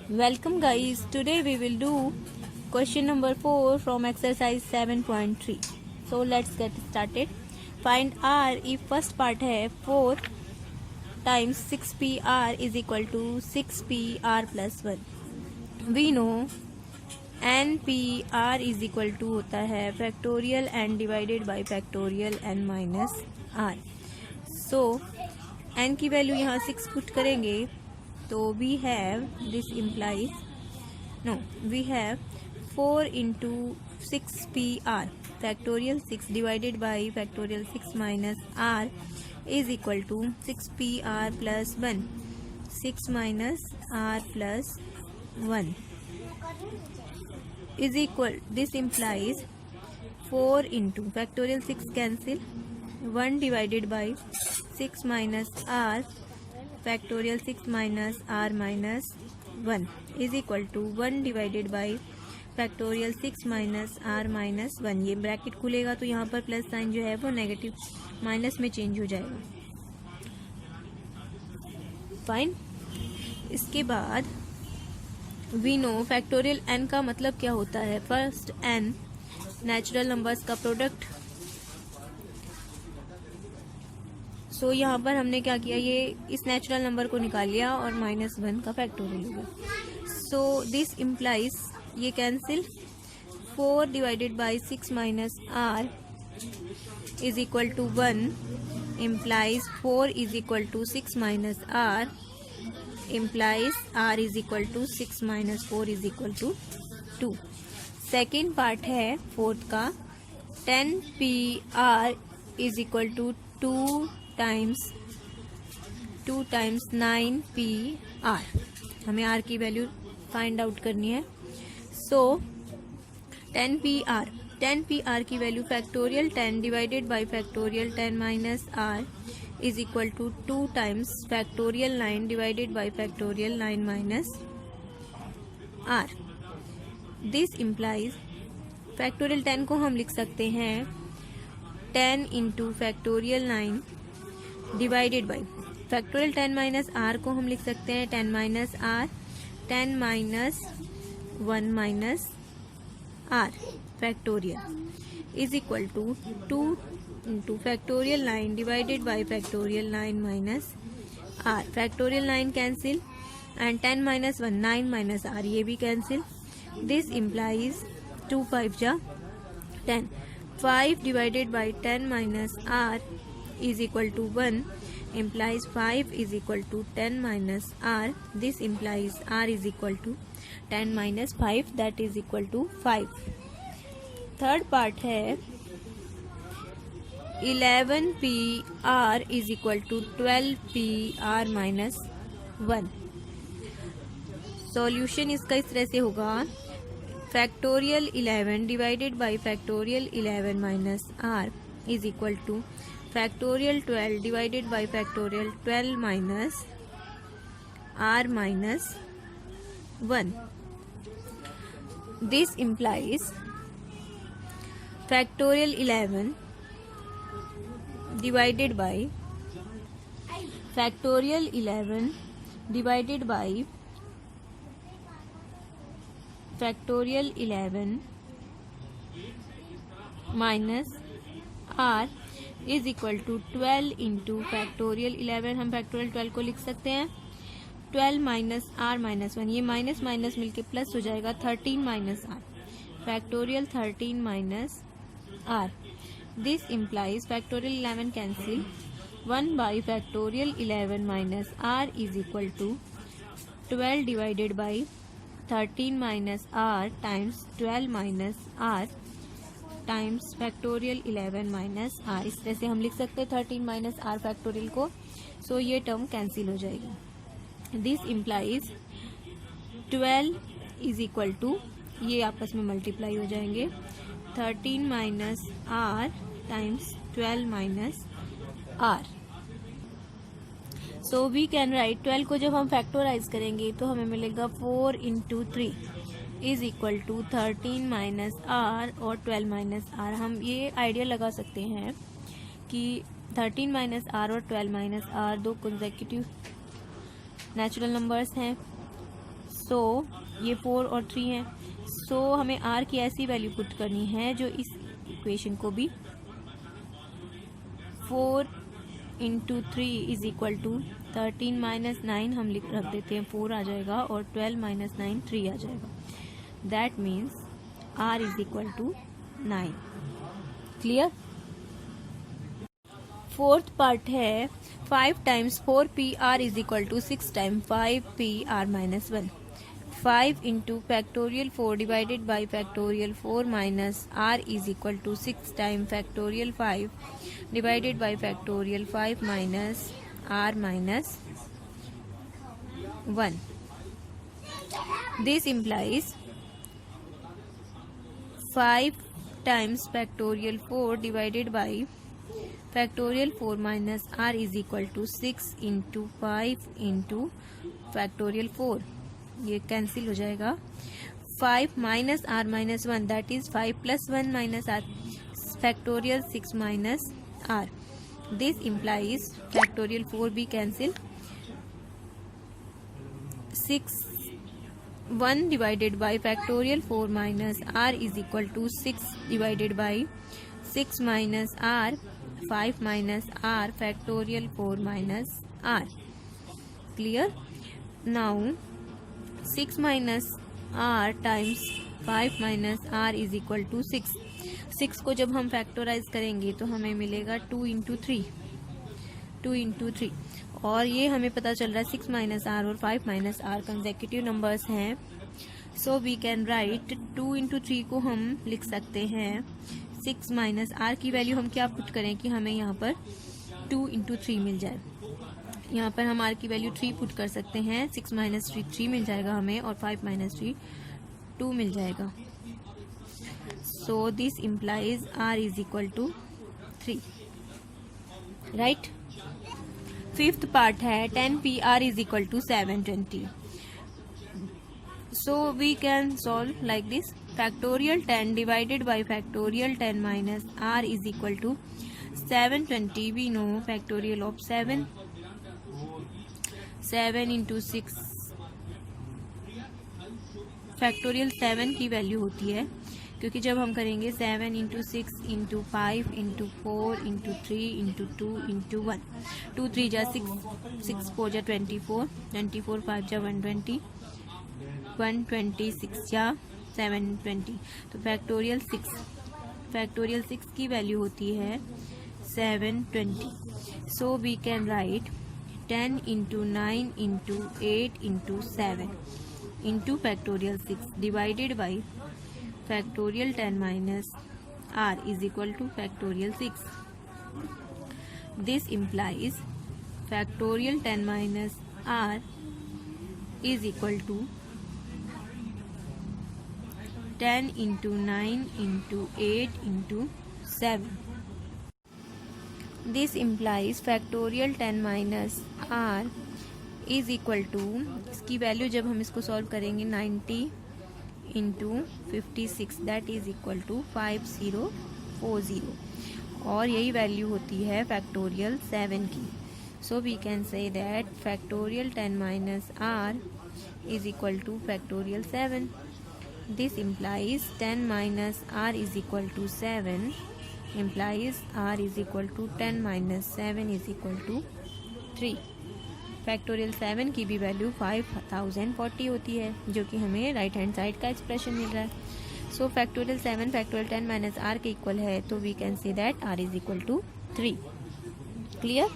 Welcome guys, today we will do question number 4 from exercise 7.3. So let's get started. Find R if first part है 4 times 6PR is equal to 6PR plus 1. We know NPR is equal to होता है factorial n divided by factorial n minus R. So n की value यहाँ 6 put करेंगे तो we have this implies we have 4 into 6PR factorial 6 divided by factorial 6 minus R is equal to 6PR plus 1. 6 minus R plus 1 is equal, this implies 4 into factorial 6 cancel, 1 divided by 6 minus R factorial 6 minus R minus 1 is equal to 1 divided by factorial 6 minus R minus 1. ये bracket खुलेगा तो यहाँ पर plus sign जो है वो negative minus में change हो जाएगा. फाइन. इसके बाद वी नो फैक्टोरियल n का मतलब क्या होता है. फर्स्ट n नेचुरल नंबर्स का प्रोडक्ट. सो यहाँ पर हमने क्या किया, ये इस नेचुरल नंबर को निकाल लिया और -1 का फैक्टोरियल हो गया. सो दिस इम्प्लाइज ये cancel. 4 divided by 6 minus R is equal to 1 implies 4 is equal to 6 minus R implies R is equal to 6 minus 4 is equal to 2. Second part है fourth का. 10PR is equal to 2 times 9PR. हमें R की value find out करनी है. So 10PR की value factorial 10 divided by factorial 10 minus R is equal to 2 times factorial 9 divided by factorial 9 minus R. This implies factorial 10 को हम लिख सकते हैं 10 into factorial 9 divided by factorial 10 minus R को हम लिख सकते हैं 10 minus R 10 minus 1 minus R factorial is equal to 2 into factorial 9 divided by factorial 9 minus R. Factorial 9 cancel and 10 minus 1 9 minus R ये भी कैंसिल. दिस इम्प्लाइज 2 5 जा 10. 5 divided by 10 minus R is equal to 1 implies 5 is equal to 10 minus R. This implies R is equal to 10 minus 5 that is equal to 5. Third part है 11PR is equal to 12PR minus 1. Solution इसका इस तरह से होगा factorial 11 divided by factorial 11 minus R is equal to factorial 12 divided by factorial 12 minus R minus 1. This implies factorial 11 divided by factorial 11 divided by factorial 11 minus R is equal to 12 into factorial 11. हम factorial 12 को लिख सकते हैं 12 minus R minus 1. ये minus minus मिलके plus हो जाएगा 13 minus R factorial 13 minus R. This implies factorial 11 cancel 1 by factorial 11 minus R is equal to 12 divided by 13 minus R times 12 minus R times factorial 11 minus R. इस तरह से हम लिख सकते हैं 13 माइनस R फैक्टोरियल को. सो ये टर्म कैंसिल हो जाएगी. This implies 12 is equal to, ये आपस में मल्टीप्लाई हो जाएंगे 13 minus R times 12 minus R. So we can write 12 को जब हम फैक्टोराइज करेंगे तो हमें मिलेगा 4 into 3 is equal to 13 minus R और 12 माइनस R. हम ये आइडिया लगा सकते हैं कि 13 माइनस R और 12 माइनस R दो कंसेक्यूटिव नेचुरल नंबर्स हैं. सो ये 4 और 3 है। सो हमें r की ऐसी वैल्यू पुट करनी है जो इस इक्वेशन को भी 4 into 3 is equal to 13 minus 9 हम रख देते हैं 4 आ जाएगा और 12 माइनस 9 3 आ जाएगा। That means r is equal to 9। Clear. Fourth part है 5 times 4pr is equal to 6 time 5pr minus 1। 5 into factorial 4 divided by factorial 4 minus r is equal to 6 time factorial 5 divided by factorial 5 minus r minus 1। This implies 5 times factorial 4 divided by factorial 4 minus r is equal to 6 into 5 into factorial 4। ये cancel हो जाएगा। 5 minus r minus 1 that is 5 plus 1 minus r factorial 6 minus r। This implies factorial 4 भी cancel. 6 1 divided by factorial 4 minus r is equal to 6 divided by 6 minus r 5 minus r factorial 4 minus r। Clear. Now 6 minus r times 5 minus r is equal to 6। 6 को जब हम factorise करेंगे तो हमें मिलेगा 2 into 3 और ये हमें पता चल रहा है 6 माइनस r और 5 माइनस r कंसेक्यूटिव नंबर्स हैं। So we can write 2 into 3 को हम लिख सकते हैं 6 माइनस r की वैल्यू हम क्या पुट करें कि हमें यहाँ पर 2 इंटू 3 मिल जाए। यहाँ पर हम r की वैल्यू 3 पुट कर सकते हैं। 6 माइनस 3 मिल जाएगा हमें और 5 माइनस 3 2 मिल जाएगा। So this implies r is equal to 3। Right. Fifth part है 10pr is equal to 720। So we can solve like this. Factorial 10 divided by factorial 10 minus r is equal to 720। We know factorial of 7 into 6 factorial 7 की value होती है क्योंकि जब हम करेंगे 7 into 6 into 5 into 4 into 3 into 2 into 1 2 3 जा 6 4 जा 24 5 जा 120 126 जा 720। तो फैक्टोरियल 6 की वैल्यू होती है 720। So we can write 10 into 9 into 8 into 7 into factorial 6 divided by factorial 10 minus r is equal to factorial 6। This implies factorial 10 minus r is equal to 10 into 9 into 8 into 7। This implies factorial 10 minus r is equal to, इसकी value जब हम इसको solve करेंगे 90 into 56 that is equal to 5040 और यही value होती है factorial 7 की। So we can say that factorial 10 minus r is equal to factorial 7। This implies 10 minus r is equal to 7 implies r is equal to 10 minus 7 is equal to 3। Factorial 7 की भी value 5040 होती है जो कि हमें right hand side का expression मिल रहा है। So factorial 7 factorial 10 minus r के इक्वल है तो we can say that r is equal to 3। Clear.